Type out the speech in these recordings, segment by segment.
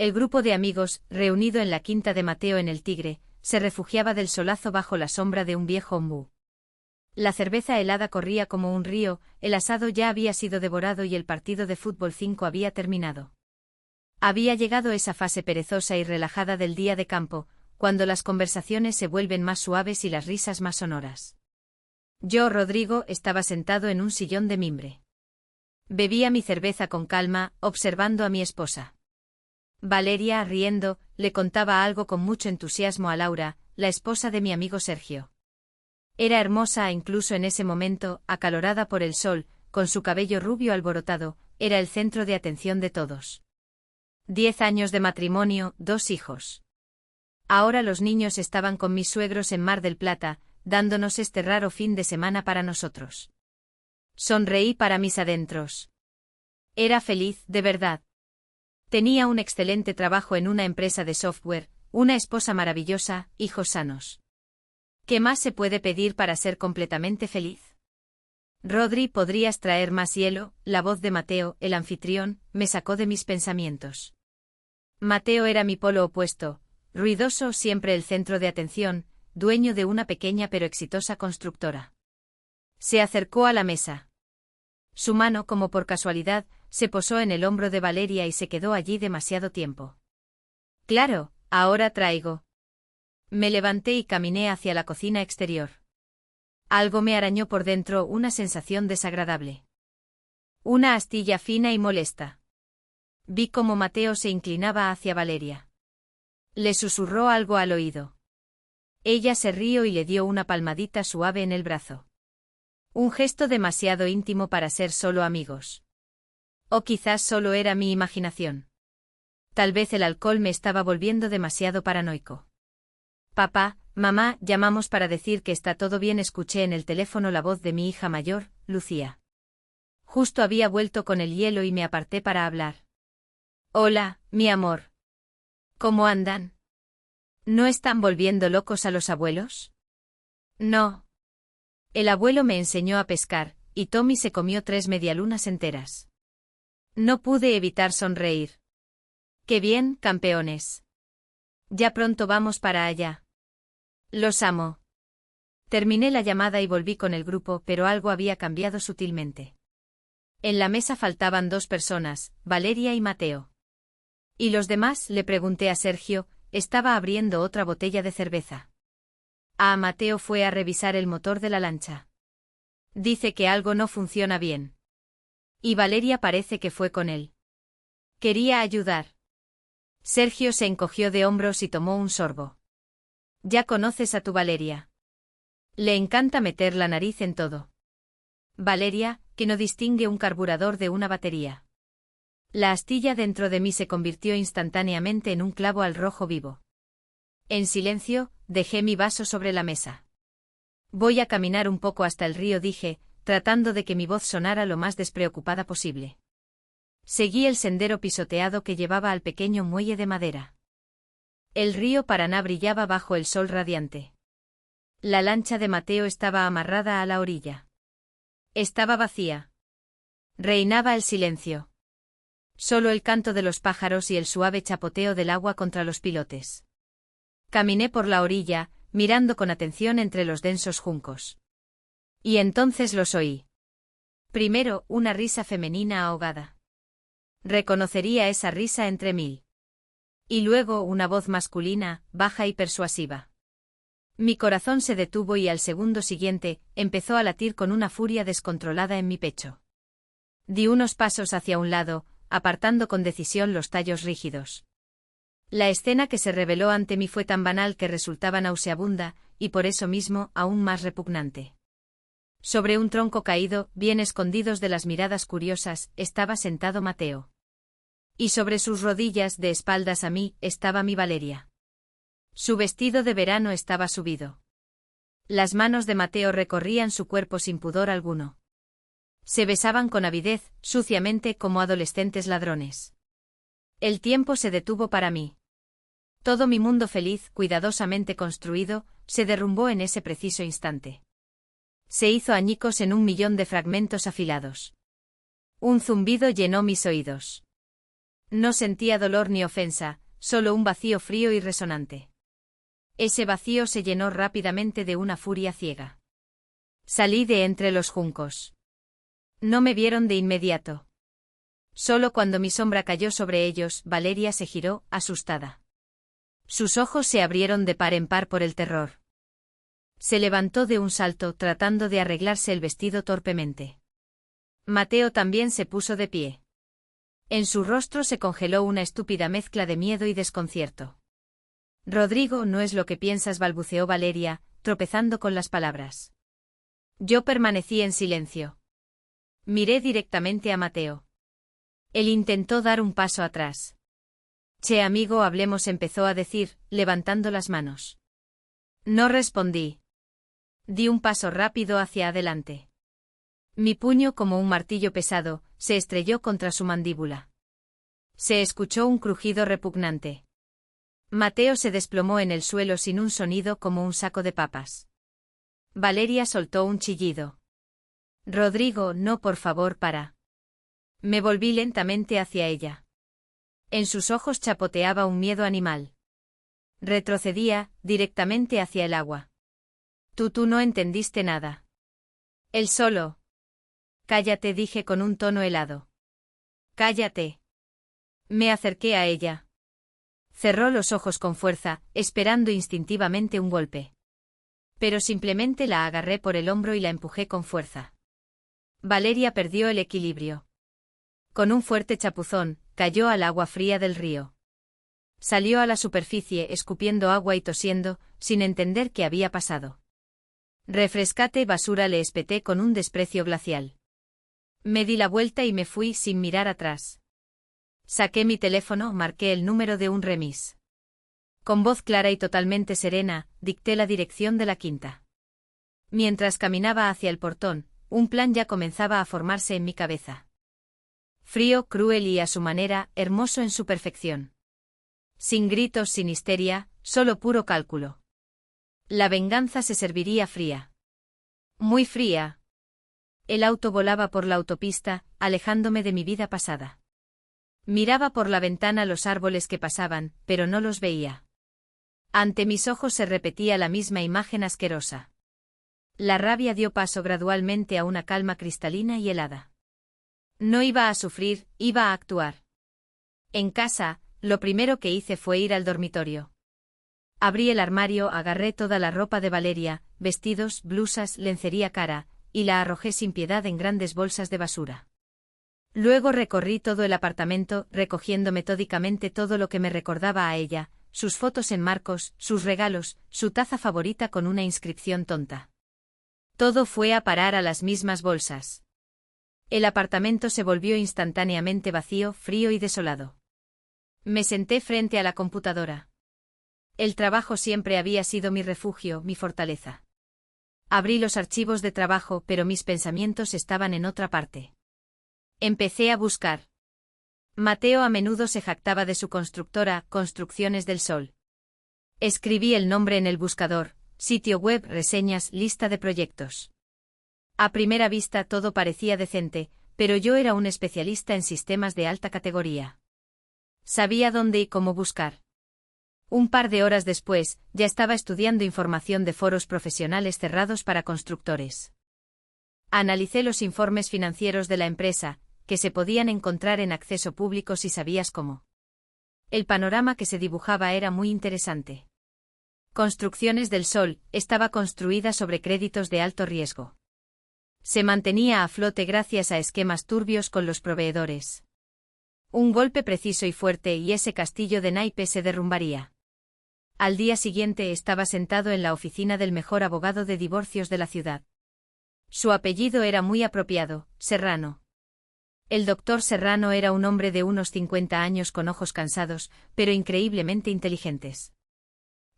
El grupo de amigos, reunido en la quinta de Mateo en el Tigre, se refugiaba del solazo bajo la sombra de un viejo ombú. La cerveza helada corría como un río, el asado ya había sido devorado y el partido de fútbol 5 había terminado. Había llegado esa fase perezosa y relajada del día de campo, cuando las conversaciones se vuelven más suaves y las risas más sonoras. Yo, Rodrigo, estaba sentado en un sillón de mimbre. Bebía mi cerveza con calma, observando a mi esposa. Valeria, riendo, le contaba algo con mucho entusiasmo a Laura, la esposa de mi amigo Sergio. Era hermosa incluso en ese momento, acalorada por el sol, con su cabello rubio alborotado, era el centro de atención de todos. 10 años de matrimonio, 2 hijos. Ahora los niños estaban con mis suegros en Mar del Plata, dándonos este raro fin de semana para nosotros. Sonreí para mis adentros. Era feliz, de verdad. Tenía un excelente trabajo en una empresa de software, una esposa maravillosa, hijos sanos. ¿Qué más se puede pedir para ser completamente feliz? Rodri, ¿podrías traer más hielo? La voz de Mateo, el anfitrión, me sacó de mis pensamientos. Mateo era mi polo opuesto, ruidoso, siempre el centro de atención, dueño de una pequeña pero exitosa constructora. Se acercó a la mesa. Su mano, como por casualidad, se posó en el hombro de Valeria y se quedó allí demasiado tiempo. Claro, ahora traigo. Me levanté y caminé hacia la cocina exterior. Algo me arañó por dentro, una sensación desagradable. Una astilla fina y molesta. Vi cómo Mateo se inclinaba hacia Valeria. Le susurró algo al oído. Ella se rió y le dio una palmadita suave en el brazo. Un gesto demasiado íntimo para ser solo amigos. O quizás solo era mi imaginación. Tal vez el alcohol me estaba volviendo demasiado paranoico. Papá, mamá, llamamos para decir que está todo bien. Escuché en el teléfono la voz de mi hija mayor, Lucía. Justo había vuelto con el hielo y me aparté para hablar. Hola, mi amor. ¿Cómo andan? ¿No están volviendo locos a los abuelos? No. El abuelo me enseñó a pescar, y Tommy se comió 3 medialunas enteras. No pude evitar sonreír. ¡Qué bien, campeones! Ya pronto vamos para allá. Los amo. Terminé la llamada y volví con el grupo, pero algo había cambiado sutilmente. En la mesa faltaban 2 personas, Valeria y Mateo. ¿Y los demás? Le pregunté a Sergio, estaba abriendo otra botella de cerveza. Mateo fue a revisar el motor de la lancha. Dice que algo no funciona bien. Y Valeria parece que fue con él. Quería ayudar. Sergio se encogió de hombros y tomó un sorbo. Ya conoces a tu Valeria. Le encanta meter la nariz en todo. Valeria, que no distingue un carburador de una batería. La astilla dentro de mí se convirtió instantáneamente en un clavo al rojo vivo. En silencio, dejé mi vaso sobre la mesa. Voy a caminar un poco hasta el río, dije, tratando de que mi voz sonara lo más despreocupada posible. Seguí el sendero pisoteado que llevaba al pequeño muelle de madera. El río Paraná brillaba bajo el sol radiante. La lancha de Mateo estaba amarrada a la orilla. Estaba vacía. Reinaba el silencio. Solo el canto de los pájaros y el suave chapoteo del agua contra los pilotes. Caminé por la orilla, mirando con atención entre los densos juncos. Y entonces los oí. Primero, una risa femenina ahogada. Reconocería esa risa entre 1000. Y luego una voz masculina, baja y persuasiva. Mi corazón se detuvo y al segundo siguiente, empezó a latir con una furia descontrolada en mi pecho. Di unos pasos hacia un lado, apartando con decisión los tallos rígidos. La escena que se reveló ante mí fue tan banal que resultaba nauseabunda, y por eso mismo aún más repugnante. Sobre un tronco caído, bien escondidos de las miradas curiosas, estaba sentado Mateo. Y sobre sus rodillas, de espaldas a mí, estaba mi Valeria. Su vestido de verano estaba subido. Las manos de Mateo recorrían su cuerpo sin pudor alguno. Se besaban con avidez, suciamente, como adolescentes ladrones. El tiempo se detuvo para mí. Todo mi mundo feliz, cuidadosamente construido, se derrumbó en ese preciso instante. Se hizo añicos en 1.000.000 de fragmentos afilados. Un zumbido llenó mis oídos. No sentía dolor ni ofensa, solo un vacío frío y resonante. Ese vacío se llenó rápidamente de una furia ciega. Salí de entre los juncos. No me vieron de inmediato. Solo cuando mi sombra cayó sobre ellos, Valeria se giró, asustada. Sus ojos se abrieron de par en par por el terror. Se levantó de un salto, tratando de arreglarse el vestido torpemente. Mateo también se puso de pie. En su rostro se congeló una estúpida mezcla de miedo y desconcierto. Rodrigo, no es lo que piensas, balbuceó Valeria, tropezando con las palabras. Yo permanecí en silencio. Miré directamente a Mateo. Él intentó dar un paso atrás. Che, amigo, hablemos, empezó a decir, levantando las manos. No respondí. Di un paso rápido hacia adelante. Mi puño, como un martillo pesado, se estrelló contra su mandíbula. Se escuchó un crujido repugnante. Mateo se desplomó en el suelo sin un sonido, como un saco de papas. Valeria soltó un chillido. Rodrigo, no, por favor, para. Me volví lentamente hacia ella. En sus ojos chapoteaba un miedo animal. Retrocedía, directamente hacia el agua. Tú no entendiste nada. Él solo. Cállate, dije con un tono helado. Cállate. Me acerqué a ella. Cerró los ojos con fuerza, esperando instintivamente un golpe. Pero simplemente la agarré por el hombro y la empujé con fuerza. Valeria perdió el equilibrio. Con un fuerte chapuzón, cayó al agua fría del río. Salió a la superficie escupiendo agua y tosiendo, sin entender qué había pasado. Refrescate, basura, le espeté con un desprecio glacial. Me di la vuelta y me fui sin mirar atrás. Saqué mi teléfono, marqué el número de un remis. Con voz clara y totalmente serena, dicté la dirección de la quinta. Mientras caminaba hacia el portón, un plan ya comenzaba a formarse en mi cabeza. Frío, cruel y a su manera, hermoso en su perfección. Sin gritos, sin histeria, solo puro cálculo. La venganza se serviría fría. Muy fría. El auto volaba por la autopista, alejándome de mi vida pasada. Miraba por la ventana los árboles que pasaban, pero no los veía. Ante mis ojos se repetía la misma imagen asquerosa. La rabia dio paso gradualmente a una calma cristalina y helada. No iba a sufrir, iba a actuar. En casa, lo primero que hice fue ir al dormitorio. Abrí el armario, agarré toda la ropa de Valeria, vestidos, blusas, lencería cara, y la arrojé sin piedad en grandes bolsas de basura. Luego recorrí todo el apartamento, recogiendo metódicamente todo lo que me recordaba a ella, sus fotos en marcos, sus regalos, su taza favorita con una inscripción tonta. Todo fue a parar a las mismas bolsas. El apartamento se volvió instantáneamente vacío, frío y desolado. Me senté frente a la computadora. El trabajo siempre había sido mi refugio, mi fortaleza. Abrí los archivos de trabajo, pero mis pensamientos estaban en otra parte. Empecé a buscar. Mateo a menudo se jactaba de su constructora, Construcciones del Sol. Escribí el nombre en el buscador, sitio web, reseñas, lista de proyectos. A primera vista todo parecía decente, pero yo era un especialista en sistemas de alta categoría. Sabía dónde y cómo buscar. Un par de horas después, ya estaba estudiando información de foros profesionales cerrados para constructores. Analicé los informes financieros de la empresa, que se podían encontrar en acceso público si sabías cómo. El panorama que se dibujaba era muy interesante. Construcciones del Sol estaba construida sobre créditos de alto riesgo. Se mantenía a flote gracias a esquemas turbios con los proveedores. Un golpe preciso y fuerte y ese castillo de naipes se derrumbaría. Al día siguiente estaba sentado en la oficina del mejor abogado de divorcios de la ciudad. Su apellido era muy apropiado, Serrano. El doctor Serrano era un hombre de unos 50 años con ojos cansados, pero increíblemente inteligentes.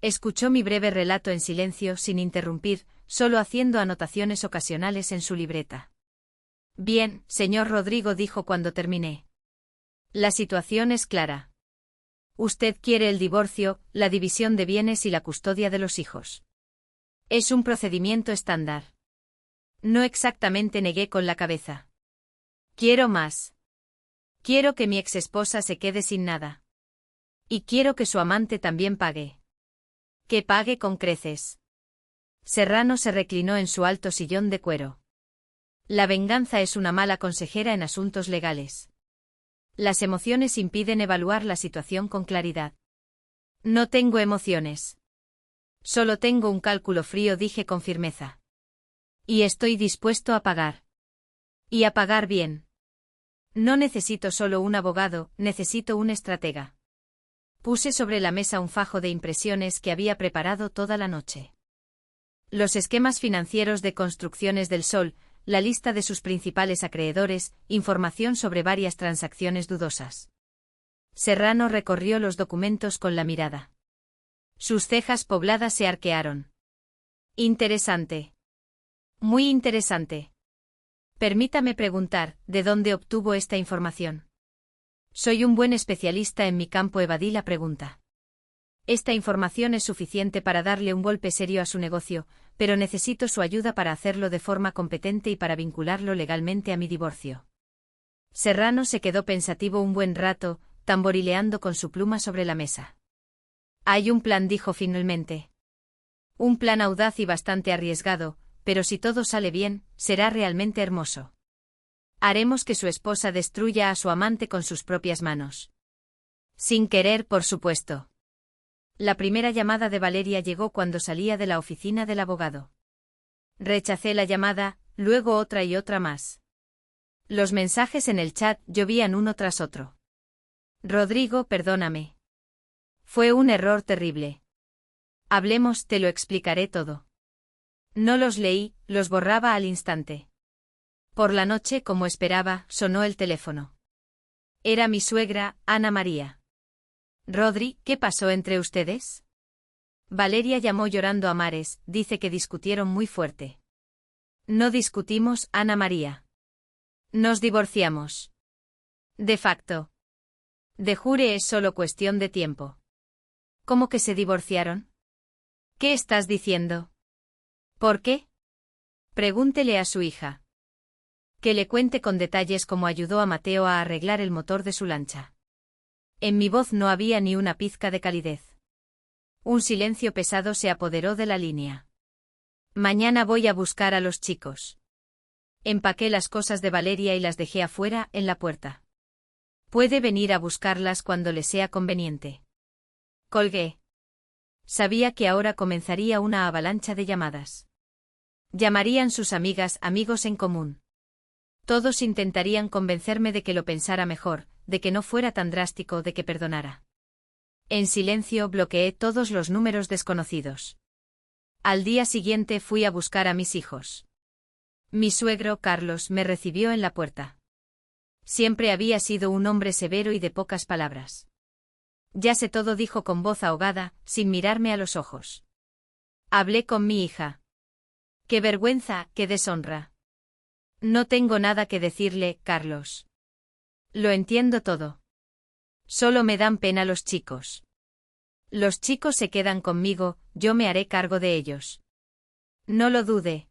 Escuchó mi breve relato en silencio sin interrumpir, solo haciendo anotaciones ocasionales en su libreta. Bien, señor Rodrigo, dijo cuando terminé. La situación es clara. Usted quiere el divorcio, la división de bienes y la custodia de los hijos. Es un procedimiento estándar. No exactamente, negué con la cabeza. Quiero más. Quiero que mi exesposa se quede sin nada. Y quiero que su amante también pague. Que pague con creces. Serrano se reclinó en su alto sillón de cuero. La venganza es una mala consejera en asuntos legales. Las emociones impiden evaluar la situación con claridad. No tengo emociones. Solo tengo un cálculo frío, dije con firmeza. Y estoy dispuesto a pagar. Y a pagar bien. No necesito solo un abogado, necesito un estratega. Puse sobre la mesa un fajo de impresiones que había preparado toda la noche. Los esquemas financieros de Construcciones del Sol, la lista de sus principales acreedores, información sobre varias transacciones dudosas. Serrano recorrió los documentos con la mirada. Sus cejas pobladas se arquearon. Interesante. Muy interesante. Permítame preguntar, ¿de dónde obtuvo esta información? Soy un buen especialista en mi campo, evadí la pregunta. Esta información es suficiente para darle un golpe serio a su negocio, pero necesito su ayuda para hacerlo de forma competente y para vincularlo legalmente a mi divorcio. Serrano se quedó pensativo un buen rato, tamborileando con su pluma sobre la mesa. Hay un plan, dijo finalmente. Un plan audaz y bastante arriesgado, pero si todo sale bien, será realmente hermoso. Haremos que su esposa destruya a su amante con sus propias manos. Sin querer, por supuesto. La primera llamada de Valeria llegó cuando salía de la oficina del abogado. Rechacé la llamada, luego otra y otra más. Los mensajes en el chat llovían uno tras otro. Rodrigo, perdóname. Fue un error terrible. Hablemos, te lo explicaré todo. No los leí, los borraba al instante. Por la noche, como esperaba, sonó el teléfono. Era mi suegra, Ana María. Rodri, ¿qué pasó entre ustedes? Valeria llamó llorando a mares, dice que discutieron muy fuerte. No discutimos, Ana María. Nos divorciamos. De facto. De jure es solo cuestión de tiempo. ¿Cómo que se divorciaron? ¿Qué estás diciendo? ¿Por qué? Pregúntele a su hija. Que le cuente con detalles cómo ayudó a Mateo a arreglar el motor de su lancha. En mi voz no había ni una pizca de calidez. Un silencio pesado se apoderó de la línea. Mañana voy a buscar a los chicos. Empaqué las cosas de Valeria y las dejé afuera, en la puerta. Puede venir a buscarlas cuando le sea conveniente. Colgué. Sabía que ahora comenzaría una avalancha de llamadas. Llamarían sus amigas, amigos en común. Todos intentarían convencerme de que lo pensara mejor, de que no fuera tan drástico, de que perdonara. En silencio bloqueé todos los números desconocidos. Al día siguiente fui a buscar a mis hijos. Mi suegro, Carlos, me recibió en la puerta. Siempre había sido un hombre severo y de pocas palabras. Ya sé todo, dijo con voz ahogada, sin mirarme a los ojos. Hablé con mi hija. Qué vergüenza, qué deshonra. No tengo nada que decirle, Carlos. Lo entiendo todo. Solo me dan pena los chicos. Los chicos se quedan conmigo, yo me haré cargo de ellos. No lo dude.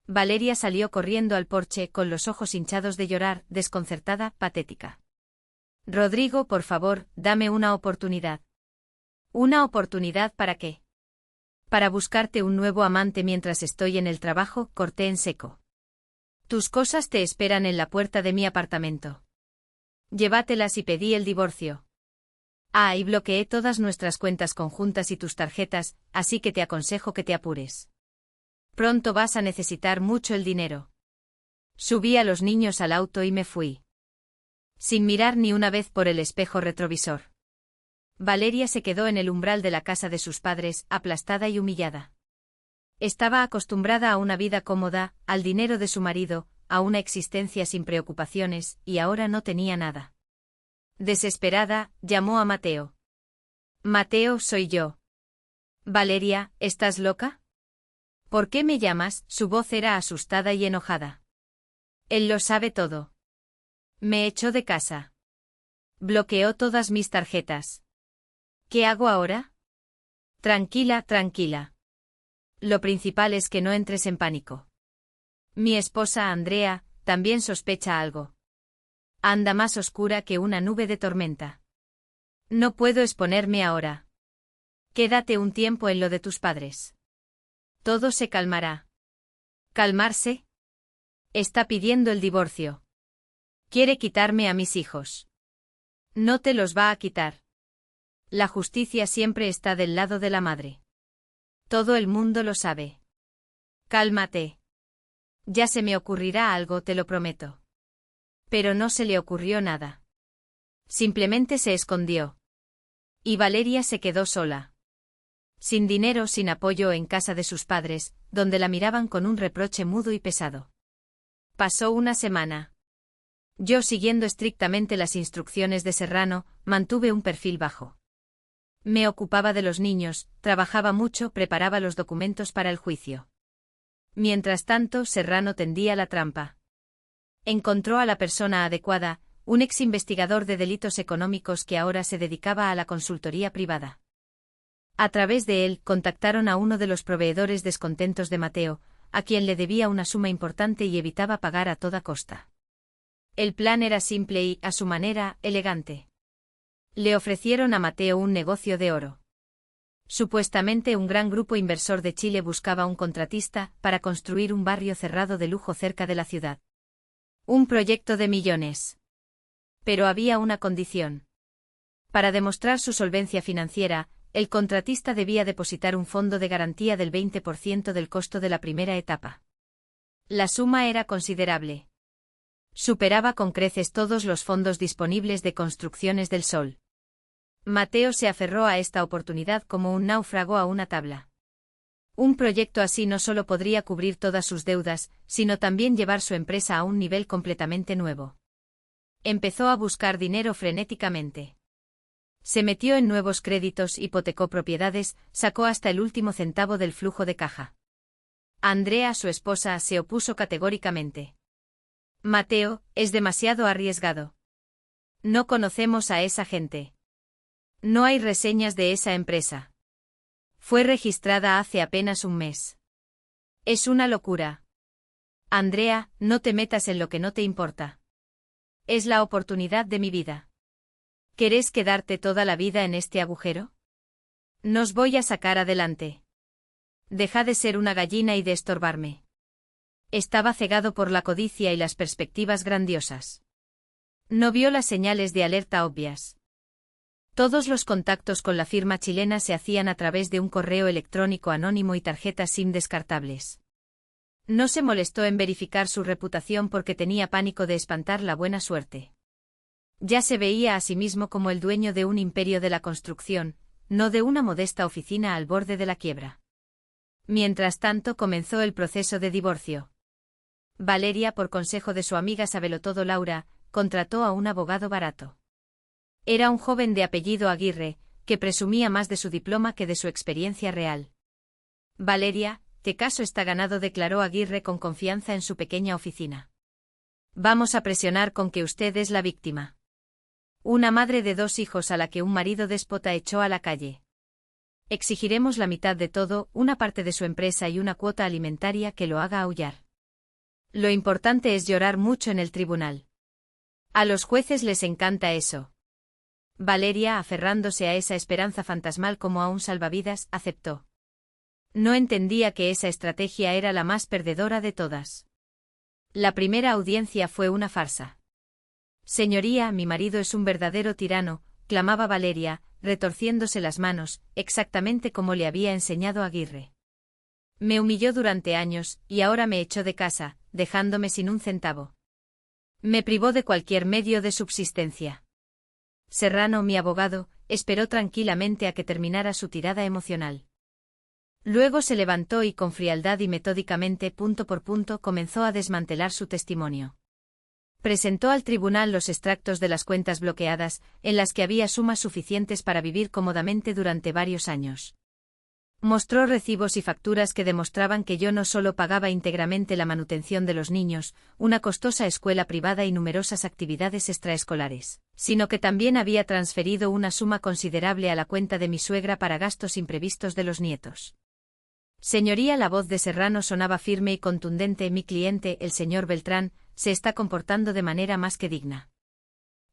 Valeria salió corriendo al porche con los ojos hinchados de llorar, desconcertada, patética. Rodrigo, por favor, dame una oportunidad. ¿Una oportunidad para qué? Para buscarte un nuevo amante mientras estoy en el trabajo, corté en seco. Tus cosas te esperan en la puerta de mi apartamento. Llévatelas y pedí el divorcio. Ah, y bloqueé todas nuestras cuentas conjuntas y tus tarjetas, así que te aconsejo que te apures. Pronto vas a necesitar mucho el dinero. Subí a los niños al auto y me fui. Sin mirar ni una vez por el espejo retrovisor. Valeria se quedó en el umbral de la casa de sus padres, aplastada y humillada. Estaba acostumbrada a una vida cómoda, al dinero de su marido, a una existencia sin preocupaciones, y ahora no tenía nada. Desesperada, llamó a Mateo. Mateo, soy yo. Valeria, ¿estás loca? ¿Por qué me llamas? Su voz era asustada y enojada. Él lo sabe todo. Me echó de casa. Bloqueó todas mis tarjetas. ¿Qué hago ahora? Tranquila, tranquila. Lo principal es que no entres en pánico. Mi esposa Andrea también sospecha algo. Anda más oscura que una nube de tormenta. No puedo exponerme ahora. Quédate un tiempo en lo de tus padres. Todo se calmará. ¿Calmarse? Está pidiendo el divorcio. Quiere quitarme a mis hijos. No te los va a quitar. La justicia siempre está del lado de la madre. Todo el mundo lo sabe. Cálmate. Ya se me ocurrirá algo, te lo prometo. Pero no se le ocurrió nada. Simplemente se escondió. Y Valeria se quedó sola. Sin dinero, sin apoyo, en casa de sus padres, donde la miraban con un reproche mudo y pesado. Pasó una semana. Yo, siguiendo estrictamente las instrucciones de Serrano, mantuve un perfil bajo. Me ocupaba de los niños, trabajaba mucho, preparaba los documentos para el juicio. Mientras tanto, Serrano tendía la trampa. Encontró a la persona adecuada, un ex investigador de delitos económicos que ahora se dedicaba a la consultoría privada. A través de él, contactaron a uno de los proveedores descontentos de Mateo, a quien le debía una suma importante y evitaba pagar a toda costa. El plan era simple y, a su manera, elegante. Le ofrecieron a Mateo un negocio de oro. Supuestamente un gran grupo inversor de Chile buscaba un contratista para construir un barrio cerrado de lujo cerca de la ciudad. Un proyecto de millones. Pero había una condición. Para demostrar su solvencia financiera, el contratista debía depositar un fondo de garantía del 20% del costo de la primera etapa. La suma era considerable. Superaba con creces todos los fondos disponibles de Construcciones del Sol. Mateo se aferró a esta oportunidad como un náufrago a una tabla. Un proyecto así no solo podría cubrir todas sus deudas, sino también llevar su empresa a un nivel completamente nuevo. Empezó a buscar dinero frenéticamente. Se metió en nuevos créditos, hipotecó propiedades, sacó hasta el último centavo del flujo de caja. Andrea, su esposa, se opuso categóricamente. Mateo, es demasiado arriesgado. No conocemos a esa gente. No hay reseñas de esa empresa. Fue registrada hace apenas un mes. Es una locura. Andrea, no te metas en lo que no te importa. Es la oportunidad de mi vida. ¿Querés quedarte toda la vida en este agujero? Nos voy a sacar adelante. Deja de ser una gallina y de estorbarme. Estaba cegado por la codicia y las perspectivas grandiosas. No vio las señales de alerta obvias. Todos los contactos con la firma chilena se hacían a través de un correo electrónico anónimo y tarjetas SIM descartables. No se molestó en verificar su reputación porque tenía pánico de espantar la buena suerte. Ya se veía a sí mismo como el dueño de un imperio de la construcción, no de una modesta oficina al borde de la quiebra. Mientras tanto comenzó el proceso de divorcio. Valeria, por consejo de su amiga sabelotodo Laura, contrató a un abogado barato. Era un joven de apellido Aguirre, que presumía más de su diploma que de su experiencia real. Valeria, te caso está ganado, declaró Aguirre con confianza en su pequeña oficina. Vamos a presionar con que usted es la víctima. Una madre de 2 hijos a la que un marido déspota echó a la calle. Exigiremos la mitad de todo, una parte de su empresa y una cuota alimentaria que lo haga aullar. Lo importante es llorar mucho en el tribunal. A los jueces les encanta eso. Valeria, aferrándose a esa esperanza fantasmal como a un salvavidas, aceptó. No entendía que esa estrategia era la más perdedora de todas. La primera audiencia fue una farsa. Señoría, mi marido es un verdadero tirano, clamaba Valeria, retorciéndose las manos, exactamente como le había enseñado Aguirre. Me humilló durante años, y ahora me echó de casa, dejándome sin un centavo. Me privó de cualquier medio de subsistencia. Serrano, mi abogado, esperó tranquilamente a que terminara su tirada emocional. Luego se levantó y con frialdad y metódicamente, punto por punto, comenzó a desmantelar su testimonio. Presentó al tribunal los extractos de las cuentas bloqueadas, en las que había sumas suficientes para vivir cómodamente durante varios años. Mostró recibos y facturas que demostraban que yo no solo pagaba íntegramente la manutención de los niños, una costosa escuela privada y numerosas actividades extraescolares, sino que también había transferido una suma considerable a la cuenta de mi suegra para gastos imprevistos de los nietos. Señoría, la voz de Serrano sonaba firme y contundente. Mi cliente, el señor Beltrán, se está comportando de manera más que digna.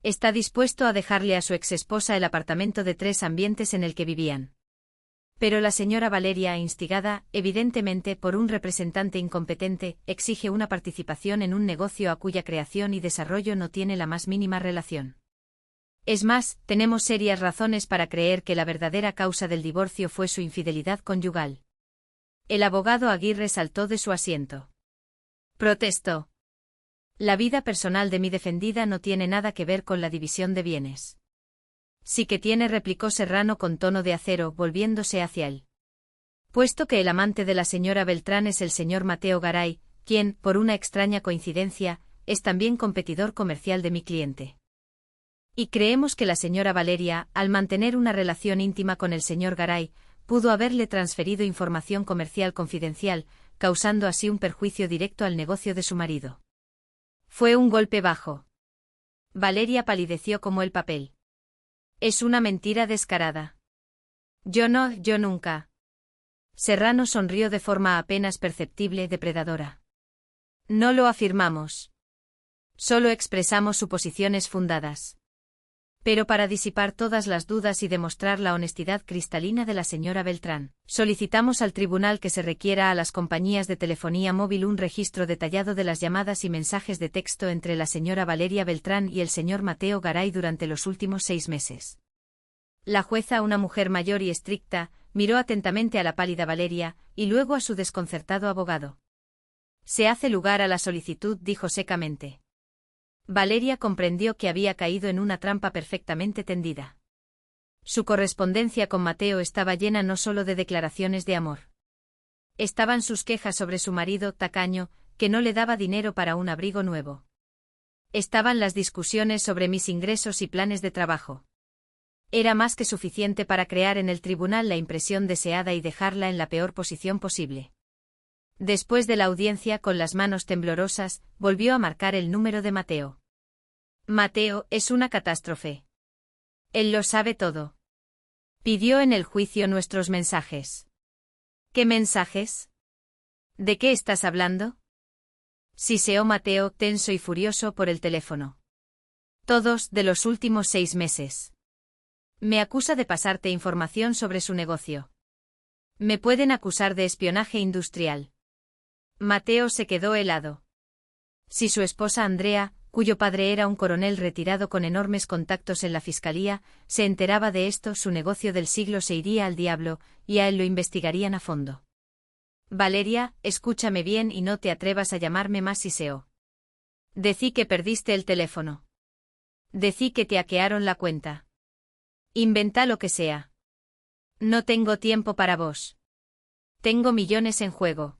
Está dispuesto a dejarle a su exesposa el apartamento de 3 ambientes en el que vivían. Pero la señora Valeria, instigada, evidentemente, por un representante incompetente, exige una participación en un negocio a cuya creación y desarrollo no tiene la más mínima relación. Es más, tenemos serias razones para creer que la verdadera causa del divorcio fue su infidelidad conyugal. El abogado Aguirre saltó de su asiento. Protestó. La vida personal de mi defendida no tiene nada que ver con la división de bienes. Sí que tiene, replicó Serrano con tono de acero, volviéndose hacia él. Puesto que el amante de la señora Beltrán es el señor Mateo Garay, quien, por una extraña coincidencia, es también competidor comercial de mi cliente. Y creemos que la señora Valeria, al mantener una relación íntima con el señor Garay, pudo haberle transferido información comercial confidencial, causando así un perjuicio directo al negocio de su marido. Fue un golpe bajo. Valeria palideció como el papel. Es una mentira descarada. Yo nunca. Serrano sonrió de forma apenas perceptible, depredadora. No lo afirmamos. Solo expresamos suposiciones fundadas. Pero para disipar todas las dudas y demostrar la honestidad cristalina de la señora Beltrán, solicitamos al tribunal que se requiera a las compañías de telefonía móvil un registro detallado de las llamadas y mensajes de texto entre la señora Valeria Beltrán y el señor Mateo Garay durante los últimos 6 meses. La jueza, una mujer mayor y estricta, miró atentamente a la pálida Valeria, y luego a su desconcertado abogado. Se hace lugar a la solicitud, dijo secamente. Valeria comprendió que había caído en una trampa perfectamente tendida. Su correspondencia con Mateo estaba llena no solo de declaraciones de amor. Estaban sus quejas sobre su marido tacaño, que no le daba dinero para un abrigo nuevo. Estaban las discusiones sobre mis ingresos y planes de trabajo. Era más que suficiente para crear en el tribunal la impresión deseada y dejarla en la peor posición posible. Después de la audiencia, con las manos temblorosas, volvió a marcar el número de Mateo. Mateo, es una catástrofe. Él lo sabe todo. Pidió en el juicio nuestros mensajes. ¿Qué mensajes? ¿De qué estás hablando? Siseó Mateo, tenso y furioso, por el teléfono. Todos, de los últimos 6 meses. Me acusa de pasarte información sobre su negocio. Me pueden acusar de espionaje industrial. Mateo se quedó helado. Si su esposa Andrea, cuyo padre era un coronel retirado con enormes contactos en la fiscalía, se enteraba de esto, su negocio del siglo se iría al diablo, y a él lo investigarían a fondo. Valeria, escúchame bien y no te atrevas a llamarme más Siseo. Decí que perdiste el teléfono. Decí que te hackearon la cuenta. Inventa lo que sea. No tengo tiempo para vos. Tengo millones en juego.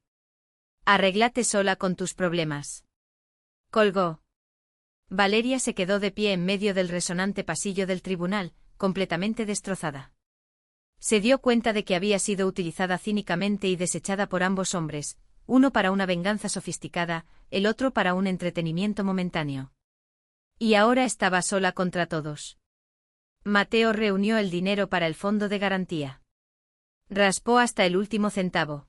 Arréglate sola con tus problemas. Colgó. Valeria se quedó de pie en medio del resonante pasillo del tribunal, completamente destrozada. Se dio cuenta de que había sido utilizada cínicamente y desechada por ambos hombres, uno para una venganza sofisticada, el otro para un entretenimiento momentáneo. Y ahora estaba sola contra todos. Mateo reunió el dinero para el fondo de garantía. Raspó hasta el último centavo.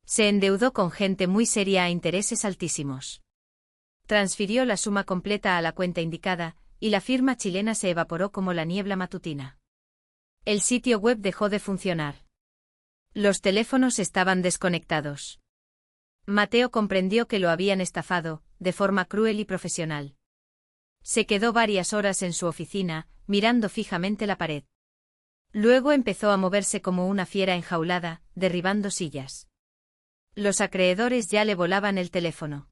Se endeudó con gente muy seria a intereses altísimos. Transfirió la suma completa a la cuenta indicada, y la firma chilena se evaporó como la niebla matutina. El sitio web dejó de funcionar. Los teléfonos estaban desconectados. Mateo comprendió que lo habían estafado, de forma cruel y profesional. Se quedó varias horas en su oficina, mirando fijamente la pared. Luego empezó a moverse como una fiera enjaulada, derribando sillas. Los acreedores ya le volaban el teléfono.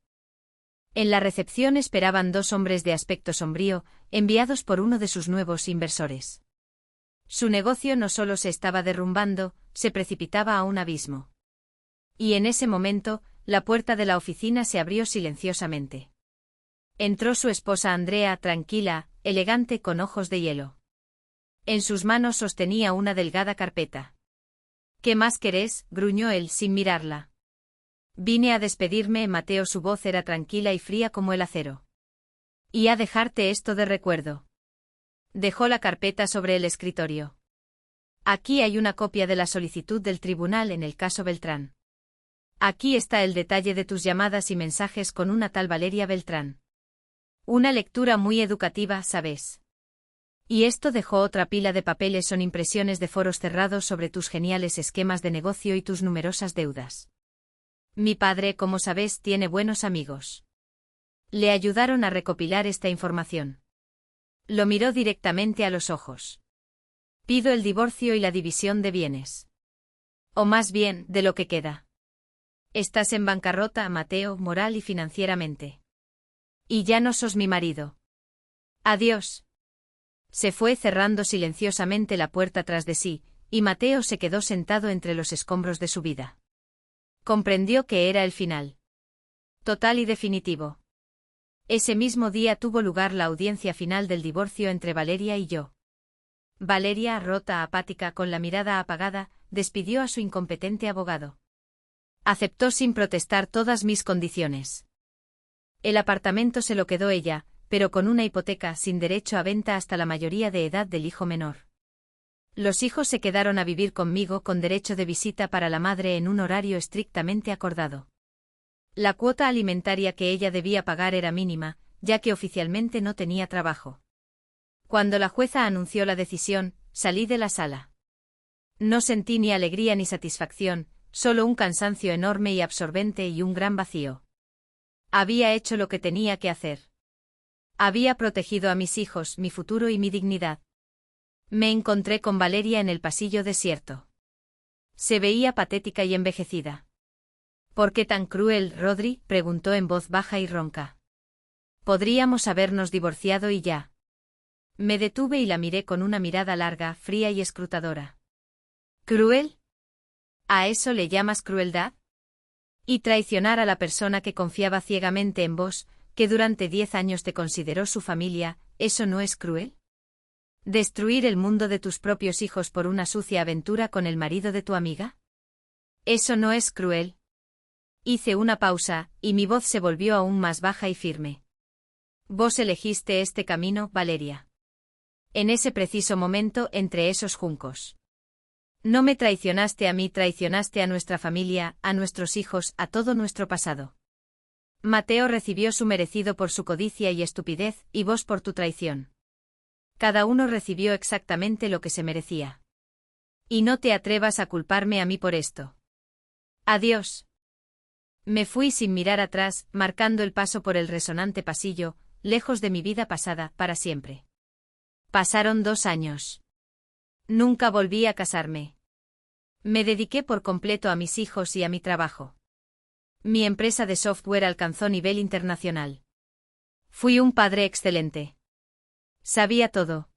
En la recepción esperaban 2 hombres de aspecto sombrío, enviados por uno de sus nuevos inversores. Su negocio no solo se estaba derrumbando, se precipitaba a un abismo. Y en ese momento, la puerta de la oficina se abrió silenciosamente. Entró su esposa Andrea, tranquila, elegante, con ojos de hielo. En sus manos sostenía una delgada carpeta. ¿Qué más querés?, gruñó él sin mirarla. Vine a despedirme, Mateo. Su voz era tranquila y fría como el acero. Y a dejarte esto de recuerdo. Dejó la carpeta sobre el escritorio. Aquí hay una copia de la solicitud del tribunal en el caso Beltrán. Aquí está el detalle de tus llamadas y mensajes con una tal Valeria Beltrán. Una lectura muy educativa, ¿sabes? Y esto dejó otra pila de papeles, son impresiones de foros cerrados sobre tus geniales esquemas de negocio y tus numerosas deudas. Mi padre, como sabes, tiene buenos amigos. Le ayudaron a recopilar esta información. Lo miró directamente a los ojos. Pido el divorcio y la división de bienes. O más bien, de lo que queda. Estás en bancarrota, Mateo, moral y financieramente. Y ya no sos mi marido. Adiós. Se fue cerrando silenciosamente la puerta tras de sí, y Mateo se quedó sentado entre los escombros de su vida. Comprendió que era el final. Total y definitivo. Ese mismo día tuvo lugar la audiencia final del divorcio entre Valeria y yo. Valeria, rota, apática, con la mirada apagada, despidió a su incompetente abogado. Aceptó sin protestar todas mis condiciones. El apartamento se lo quedó ella, pero con una hipoteca sin derecho a venta hasta la mayoría de edad del hijo menor. Los hijos se quedaron a vivir conmigo con derecho de visita para la madre en un horario estrictamente acordado. La cuota alimentaria que ella debía pagar era mínima, ya que oficialmente no tenía trabajo. Cuando la jueza anunció la decisión, salí de la sala. No sentí ni alegría ni satisfacción, solo un cansancio enorme y absorbente y un gran vacío. Había hecho lo que tenía que hacer. Había protegido a mis hijos, mi futuro y mi dignidad. Me encontré con Valeria en el pasillo desierto. Se veía patética y envejecida. ¿Por qué tan cruel, Rodri?, preguntó en voz baja y ronca. Podríamos habernos divorciado y ya. Me detuve y la miré con una mirada larga, fría y escrutadora. ¿Cruel? ¿A eso le llamas crueldad? ¿Y traicionar a la persona que confiaba ciegamente en vos, que durante 10 años te consideró su familia, eso no es cruel? ¿Destruir el mundo de tus propios hijos por una sucia aventura con el marido de tu amiga? Eso no es cruel. Hice una pausa, y mi voz se volvió aún más baja y firme. Vos elegiste este camino, Valeria. En ese preciso momento, entre esos juncos. No me traicionaste a mí, traicionaste a nuestra familia, a nuestros hijos, a todo nuestro pasado. Mateo recibió su merecido por su codicia y estupidez, y vos por tu traición. Cada uno recibió exactamente lo que se merecía. Y no te atrevas a culparme a mí por esto. Adiós. Me fui sin mirar atrás, marcando el paso por el resonante pasillo, lejos de mi vida pasada, para siempre. Pasaron 2 años. Nunca volví a casarme. Me dediqué por completo a mis hijos y a mi trabajo. Mi empresa de software alcanzó nivel internacional. Fui un padre excelente. Sabía todo.